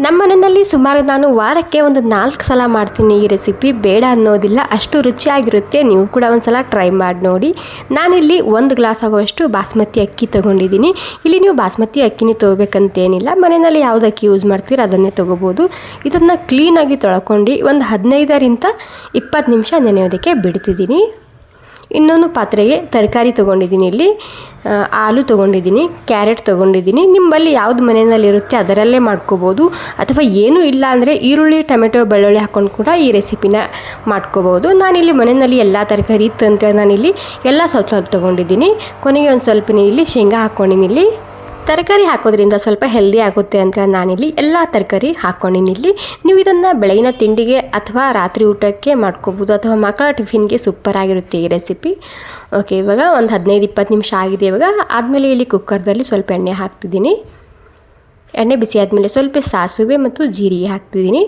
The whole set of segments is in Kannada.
ನಮ್ಮ ಮನೆಯಲ್ಲಿ ಸುಮಾರು ನಾನು ವಾರಕ್ಕೆ ಒಂದು 4 ಸಲ ಮಾಡ್ತೀನಿ ಈ ರೆಸಿಪಿ. ಬೇಡ ಅನ್ನೋದಿಲ್ಲ, ಅಷ್ಟು ರುಚಿಯಾಗಿರುತ್ತೆ. ನೀವು ಕೂಡ ಒಂದು ಸಲ ಟ್ರೈ ಮಾಡಿ ನೋಡಿ. ನಾನಿಲ್ಲಿ 1 ಗ್ಲಾಸ್ ಆಗುವಷ್ಟು ಬಾಸ್ಮತಿ ಅಕ್ಕಿ ತೊಗೊಂಡಿದ್ದೀನಿ. ಇಲ್ಲಿ ನೀವು ಬಾಸ್ಮತಿ ಅಕ್ಕಿನೇ ತೊಗೋಬೇಕಂತೇನಿಲ್ಲ, ಮನೆಯಲ್ಲಿ ಯಾವ್ದು ಅಕ್ಕಿ ಯೂಸ್ ಮಾಡ್ತೀರ ಅದನ್ನೇ ತೊಗೋಬೋದು. ಇದನ್ನು ಕ್ಲೀನಾಗಿ ತೊಳ್ಕೊಂಡು ಒಂದು 15ರಿಂದ 20 ನಿಮಿಷ ನೆನೆಯೋದಕ್ಕೆ ಬಿಡ್ತಿದ್ದೀನಿ. ಇನ್ನೊಂದು ಪಾತ್ರೆಗೆ ತರಕಾರಿ ತೊಗೊಂಡಿದ್ದೀನಿ. ಇಲ್ಲಿ ಆಲೂ ತೊಗೊಂಡಿದ್ದೀನಿ, ಕ್ಯಾರೆಟ್ ತೊಗೊಂಡಿದ್ದೀನಿ. ನಿಮ್ಮಲ್ಲಿ ಯಾವ್ದು ಮನೆಯಲ್ಲಿರುತ್ತೆ ಅದರಲ್ಲೇ ಮಾಡ್ಕೋಬೋದು, ಅಥವಾ ಏನೂ ಇಲ್ಲ ಅಂದರೆ ಈರುಳ್ಳಿ, ಟೊಮೆಟೊ, ಬೆಳ್ಳುಳ್ಳಿ ಹಾಕ್ಕೊಂಡು ಕೂಡ ಈ ರೆಸಿಪಿನ ಮಾಡ್ಕೋಬೋದು. ನಾನಿಲ್ಲಿ ಮನೆಯಲ್ಲಿ ಎಲ್ಲ ತರಕಾರಿ ಇತ್ತು ಅಂತ ನಾನಿಲ್ಲಿ ಎಲ್ಲ ಸ್ವಲ್ಪ ಸ್ವಲ್ಪ ತೊಗೊಂಡಿದ್ದೀನಿ. ಕೊನೆಗೆ ಒಂದು ಸ್ವಲ್ಪ ಇಲ್ಲಿ ಶೇಂಗಾ ಹಾಕ್ಕೊಂಡಿನಿ. ಇಲ್ಲಿ ತರಕಾರಿ ಹಾಕೋದ್ರಿಂದ ಸ್ವಲ್ಪ ಹೆಲ್ದಿ ಆಗುತ್ತೆ ಅಂತ ನಾನಿಲ್ಲಿ ಎಲ್ಲ ತರಕಾರಿ ಹಾಕ್ಕೊಂಡಿನಿ. ನೀವು ಇದನ್ನು ಬೆಳಗಿನ ತಿಂಡಿಗೆ ಅಥವಾ ರಾತ್ರಿ ಊಟಕ್ಕೆ ಮಾಡ್ಕೋಬೋದು, ಅಥವಾ ಮಕ್ಕಳ ಟಿಫಿನ್ಗೆ ಸೂಪರಾಗಿರುತ್ತೆ ಈ ರೆಸಿಪಿ. ಓಕೆ, ಇವಾಗ ಒಂದು 15-20 ನಿಮಿಷ ಆಗಿದೆ. ಇವಾಗ ಆದಮೇಲೆ ಇಲ್ಲಿ ಕುಕ್ಕರ್ದಲ್ಲಿ ಸ್ವಲ್ಪ ಎಣ್ಣೆ ಹಾಕ್ತಿದ್ದೀನಿ. ಎಣ್ಣೆ ಬಿಸಿ ಆದಮೇಲೆ ಸ್ವಲ್ಪ ಸಾಸಿವೆ ಮತ್ತು ಜೀರಿಗೆ ಹಾಕ್ತಿದ್ದೀನಿ.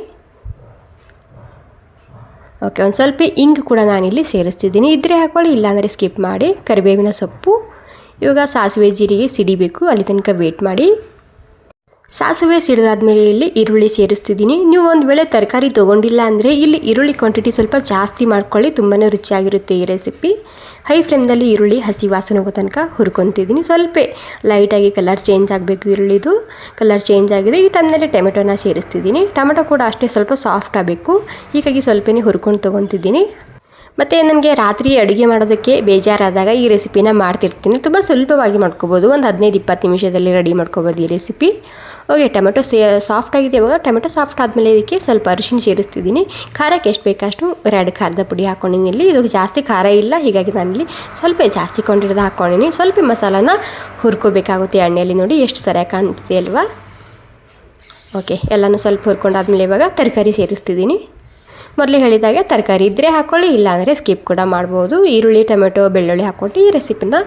ಓಕೆ, ಒಂದು ಸ್ವಲ್ಪ ಇಂಗು ಕೂಡ ನಾನಿಲ್ಲಿ ಸೇರಿಸ್ತಿದ್ದೀನಿ. ಇದ್ರೆ ಹಾಕ್ಕೊಳ್ಳಿ, ಇಲ್ಲಾಂದರೆ ಸ್ಕಿಪ್ ಮಾಡಿ. ಕರಿಬೇವಿನ ಸೊಪ್ಪು. ಇವಾಗ ಸಾಸಿವೆ ಜೀರಿಗೆ ಸಿಡಿಬೇಕು, ಅಲ್ಲಿ ತನಕ ವೇಟ್ ಮಾಡಿ. ಸಾಸಿವೆ ಸಿಡಿದಾದ್ಮೇಲೆ ಇಲ್ಲಿ ಈರುಳ್ಳಿ ಸೇರಿಸ್ತಿದ್ದೀನಿ. ನೀವು ಒಂದು ವೇಳೆ ತರಕಾರಿ ತೊಗೊಂಡಿಲ್ಲ ಅಂದರೆ ಇಲ್ಲಿ ಈರುಳ್ಳಿ ಕ್ವಾಂಟಿಟಿ ಸ್ವಲ್ಪ ಜಾಸ್ತಿ ಮಾಡ್ಕೊಳ್ಳಿ, ತುಂಬಾ ರುಚಿಯಾಗಿರುತ್ತೆ ಈ ರೆಸಿಪಿ. ಹೈ ಫ್ಲೇಮ್ದಲ್ಲಿ ಈರುಳ್ಳಿ ಹಸಿ ವಾಸನೆ ಹೋಗೋ ತನಕ ಹುರ್ಕೊತಿದ್ದೀನಿ. ಸ್ವಲ್ಪ ಲೈಟಾಗಿ ಕಲರ್ ಚೇಂಜ್ ಆಗಬೇಕು. ಈರುಳ್ಳಿದು ಕಲರ್ ಚೇಂಜ್ ಆಗಿದೆ. ಈ ಟೈಮ್ನಲ್ಲಿ ಟೊಮೆಟೊನ ಸೇರಿಸ್ತಿದ್ದೀನಿ. ಟೊಮೆಟೊ ಕೂಡ ಅಷ್ಟೇ ಸ್ವಲ್ಪ ಸಾಫ್ಟ್ ಆಗಬೇಕು, ಹೀಗಾಗಿ ಸ್ವಲ್ಪನೇ ಹುರ್ಕೊಂಡು ತೊಗೊತಿದ್ದೀನಿ. ಮತ್ತು ನನಗೆ ರಾತ್ರಿ ಅಡುಗೆ ಮಾಡೋದಕ್ಕೆ ಬೇಜಾರಾದಾಗ ಈ ರೆಸಿಪಿನ ಮಾಡ್ತಿರ್ತೀನಿ. ತುಂಬ ಸುಲಭವಾಗಿ ಮಾಡ್ಕೋಬೋದು, ಒಂದು 15-20 ನಿಮಿಷದಲ್ಲಿ ರೆಡಿ ಮಾಡ್ಕೋಬೋದು ಈ ರೆಸಿಪಿ. ಓಕೆ, ಟೊಮೆಟೊ ಸಾಫ್ಟ್ ಆಗಿದೆ. ಇವಾಗ ಟೊಮೆಟೊ ಸಾಫ್ಟ್ ಆದಮೇಲೆ ಇದಕ್ಕೆ ಸ್ವಲ್ಪ ಅರಿಶಿಣ ಸೇರಿಸ್ತಿದ್ದೀನಿ. ಖಾರಕ್ಕೆ ಎಷ್ಟು ಬೇಕಷ್ಟು ರೆಡ್ ಖಾರದ ಪುಡಿ ಹಾಕ್ಕೊಂಡಿನಿ. ಇಲ್ಲಿ ಇದಕ್ಕೆ ಜಾಸ್ತಿ ಖಾರ ಇಲ್ಲ, ಹೀಗಾಗಿ ನಾನಿಲ್ಲಿ ಸ್ವಲ್ಪ ಜಾಸ್ತಿ ಕೊಂಡಿರೋದು ಹಾಕ್ಕೊಂಡಿನಿ. ಸ್ವಲ್ಪ ಮಸಾಲಾನ ಹುರ್ಕೋಬೇಕಾಗುತ್ತೆ ಎಣ್ಣೆಯಲ್ಲಿ. ನೋಡಿ ಎಷ್ಟು ಸರಿಯಾಗಿ ಕಾಣ್ತಿದೆ ಅಲ್ವಾ. ಓಕೆ, ಎಲ್ಲನೂ ಸ್ವಲ್ಪ ಹುರ್ಕೊಂಡಾದ್ಮೇಲೆ ಇವಾಗ ತರಕಾರಿ ಸೇರಿಸ್ತಿದ್ದೀನಿ. ಮೊದಲೇ ಹೇಳಿದಾಗೆ ತರಕಾರಿ ಇದ್ದರೆ ಹಾಕ್ಕೊಳ್ಳಿ, ಇಲ್ಲಾಂದರೆ ಸ್ಕಿಪ್ ಕೂಡ ಮಾಡ್ಬೋದು. ಈರುಳ್ಳಿ, ಟೊಮೆಟೊ, ಬೆಳ್ಳುಳ್ಳಿ ಹಾಕ್ಕೊಂಡು ಈ ರೆಸಿಪಿನ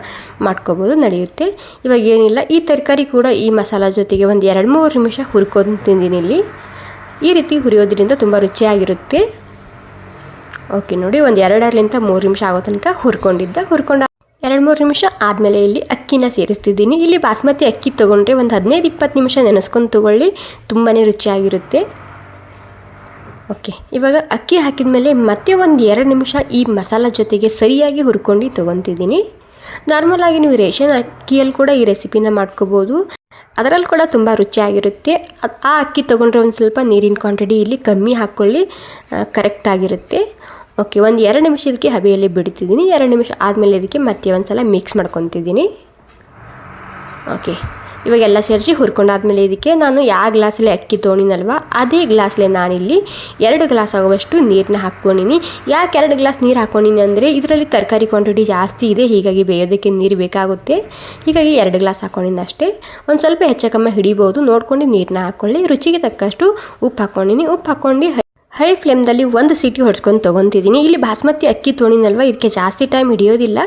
ಮಾಡ್ಕೋಬೋದು, ನಡೆಯುತ್ತೆ. ಇವಾಗ ಏನಿಲ್ಲ, ಈ ತರಕಾರಿ ಕೂಡ ಈ ಮಸಾಲ ಜೊತೆಗೆ ಒಂದು 2-3 ನಿಮಿಷ ಹುರ್ಕೊಂಡು ತಿಂದಿನಿ. ಇಲ್ಲಿ ಈ ರೀತಿ ಹುರಿಯೋದ್ರಿಂದ ತುಂಬ ರುಚಿಯಾಗಿರುತ್ತೆ. ಓಕೆ, ನೋಡಿ ಒಂದು 2-3 ನಿಮಿಷ ಆಗೋ ತನಕ ಹುರ್ಕೊಂಡು 2-3 ನಿಮಿಷ ಆದಮೇಲೆ ಇಲ್ಲಿ ಅಕ್ಕಿನ ಸೇರಿಸ್ತಿದ್ದೀನಿ. ಇಲ್ಲಿ ಬಾಸ್ಮತಿ ಅಕ್ಕಿ ತೊಗೊಂಡ್ರೆ ಒಂದು 15-20 ನಿಮಿಷ ನೆನೆಸ್ಕೊಂಡು ತೊಗೊಳ್ಳಿ, ತುಂಬಾ ರುಚಿಯಾಗಿರುತ್ತೆ. ಓಕೆ, ಇವಾಗ ಅಕ್ಕಿ ಹಾಕಿದ ಮೇಲೆ ಮತ್ತೆ ಒಂದು 2 ನಿಮಿಷ ಈ ಮಸಾಲ ಜೊತೆಗೆ ಸರಿಯಾಗಿ ಹುರ್ಕೊಂಡು ತೊಗೊತಿದ್ದೀನಿ. ನಾರ್ಮಲಾಗಿ ನೀವು ರೇಷನ್ ಅಕ್ಕಿಯಲ್ಲಿ ಕೂಡ ಈ ರೆಸಿಪಿನ ಮಾಡ್ಕೋಬೋದು, ಅದರಲ್ಲಿ ಕೂಡ ತುಂಬ ರುಚಿಯಾಗಿರುತ್ತೆ. ಆ ಅಕ್ಕಿ ತೊಗೊಂಡ್ರೆ ಒಂದು ಸ್ವಲ್ಪ ನೀರಿನ ಕ್ವಾಂಟಿಟಿ ಇಲ್ಲಿ ಕಮ್ಮಿ ಹಾಕ್ಕೊಳ್ಳಿ, ಕರೆಕ್ಟಾಗಿರುತ್ತೆ. ಓಕೆ, ಒಂದು 2 ನಿಮಿಷ ಇದಕ್ಕೆ ಹಬೆಯಲ್ಲಿ ಬಿಡ್ತಿದ್ದೀನಿ. 2 ನಿಮಿಷ ಆದಮೇಲೆ ಇದಕ್ಕೆ ಮತ್ತೆ ಒಂದು ಸಲ ಮಿಕ್ಸ್ ಮಾಡ್ಕೊತಿದ್ದೀನಿ. ಓಕೆ, ಇವಾಗೆಲ್ಲ ಸೇರಿಸಿ ಹುರ್ಕೊಂಡಾದ್ಮೇಲೆ ಇದಕ್ಕೆ ನಾನು ಯಾವ ಗ್ಲಾಸಲ್ಲಿ ಅಕ್ಕಿ ತೊಗೊಂಡಿನಲ್ವ ಅದೇ ಗ್ಲಾಸಲ್ಲಿ ನಾನಿಲ್ಲಿ 2 ಗ್ಲಾಸ್ ಆಗುವಷ್ಟು ನೀರನ್ನ ಹಾಕ್ಕೊಂಡಿನಿ. ಯಾಕೆ 2 ಗ್ಲಾಸ್ ನೀರು ಹಾಕ್ಕೊಂಡಿನಿ ಅಂದರೆ ಇದರಲ್ಲಿ ತರಕಾರಿ ಕ್ವಾಂಟಿಟಿ ಜಾಸ್ತಿ ಇದೆ, ಹೀಗಾಗಿ ಬೇಯೋದಕ್ಕೆ ನೀರು ಬೇಕಾಗುತ್ತೆ. ಹೀಗಾಗಿ 2 ಗ್ಲಾಸ್ ಹಾಕ್ಕೊಂಡಿನಿ ಅಷ್ಟೇ. ಒಂದು ಸ್ವಲ್ಪ ಹೆಚ್ಚು ಕಮ್ಮಿ ಹಿಡಿಬೋದು, ನೋಡ್ಕೊಂಡು ನೀರನ್ನ ಹಾಕ್ಕೊಳ್ಳಿ. ರುಚಿಗೆ ತಕ್ಕಷ್ಟು ಉಪ್ಪು ಹಾಕ್ಕೊಂಡಿನಿ. ಉಪ್ಪು ಹಾಕ್ಕೊಂಡು ಹೈ ಫ್ಲೇಮ್ದಲ್ಲಿ 1 ಸೀಟಿ ಹೊಡ್ಸ್ಕೊಂಡು ತೊಗೊತಿದ್ದೀನಿ. ಇಲ್ಲಿ ಬಾಸ್ಮತಿ ಅಕ್ಕಿ ತೊಗೊಂಡಿನಲ್ವ, ಇದಕ್ಕೆ ಜಾಸ್ತಿ ಟೈಮ್ ಹಿಡಿಯೋದಿಲ್ಲ,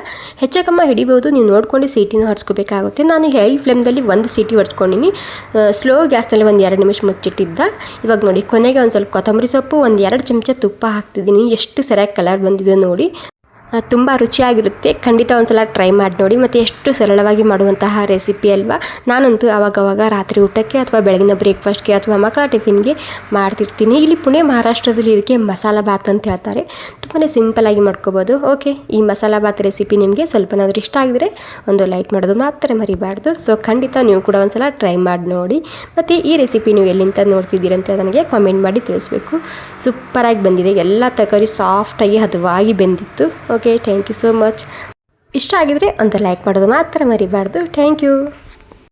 ಹೆಚ್ಚು ಕಮ್ಮಿ ಹಿಡಿಬೋದು. ನೀವು ನೋಡ್ಕೊಂಡು ಸೀಟಿನ ಹೊಡ್ಸ್ಕೋಬೇಕಾಗುತ್ತೆ. ನಾನು ಹೈ ಫ್ಲೇಮ್ದಲ್ಲಿ 1 ಸೀಟಿ ಹೊಡ್ಸ್ಕೊಂಡಿನಿ. ಸ್ಲೋ ಗ್ಯಾಸ್ನಲ್ಲಿ ಒಂದು 2 ನಿಮಿಷ ಮುಚ್ಚಿಟ್ಟಿದ್ದ. ಇವಾಗ ನೋಡಿ, ಕೊನೆಗೆ ಒಂದು ಸ್ವಲ್ಪ ಕೊತ್ತಂಬರಿ ಸೊಪ್ಪು, ಒಂದು 2 ಚಮಚ ತುಪ್ಪ ಹಾಕ್ತಿದ್ದೀನಿ. ಎಷ್ಟು ಸರಿಯಾಗಿ ಕಲರ್ ಬಂದಿದೆ ನೋಡಿ, ತುಂಬ ರುಚಿಯಾಗಿರುತ್ತೆ. ಖಂಡಿತ ಒಂದು ಸಲ ಟ್ರೈ ಮಾಡಿ ನೋಡಿ. ಮತ್ತು ಎಷ್ಟು ಸರಳವಾಗಿ ಮಾಡುವಂತಹ ರೆಸಿಪಿ ಅಲ್ವಾ. ನಾನಂತೂ ಆವಾಗವಾಗ ರಾತ್ರಿ ಊಟಕ್ಕೆ ಅಥವಾ ಬೆಳಗಿನ ಬ್ರೇಕ್ಫಾಸ್ಟ್ಗೆ ಅಥವಾ ಮಕ್ಕಳ ಟಿಫಿನ್ಗೆ ಮಾಡ್ತಿರ್ತೀನಿ. ಇಲ್ಲಿ ಪುಣೆ, ಮಹಾರಾಷ್ಟ್ರದಲ್ಲಿ ಇದಕ್ಕೆ ಮಸಾಲ ಬಾತ್ ಅಂತ ಹೇಳ್ತಾರೆ. ತುಂಬಾ ಸಿಂಪಲಾಗಿ ಮಾಡ್ಕೋಬೋದು. ಓಕೆ, ಈ ಮಸಾಲ ಬಾತ್ ರೆಸಿಪಿ ನಿಮಗೆ ಸ್ವಲ್ಪನಾದರೂ ಇಷ್ಟ ಆಗಿದರೆ ಒಂದು ಲೈಕ್ ಮಾಡೋದು ಮಾತ್ರ ಮರಿಬಾರ್ದು. ಸೊ ಖಂಡಿತ ನೀವು ಕೂಡ ಒಂದು ಸಲ ಟ್ರೈ ಮಾಡಿ ನೋಡಿ. ಮತ್ತು ಈ ರೆಸಿಪಿ ನೀವು ಎಲ್ಲಿಂದ ನೋಡ್ತಿದ್ದೀರಂತ ನನಗೆ ಕಾಮೆಂಟ್ ಮಾಡಿ ತಿಳಿಸ್ಬೇಕು. ಸೂಪರಾಗಿ ಬಂದಿದೆ, ಎಲ್ಲ ತರಕಾರಿ ಸಾಫ್ಟಾಗಿ ಹದವಾಗಿ ಬೆಂದಿತ್ತು. Okay, thank you so much. ಇಷ್ಟ ಆಗಿದರೆ ಒಂದು ಲೈಕ್ ಮಾಡೋದು ಮಾತ್ರ ಮರಿಬಾರ್ದು. Thank you.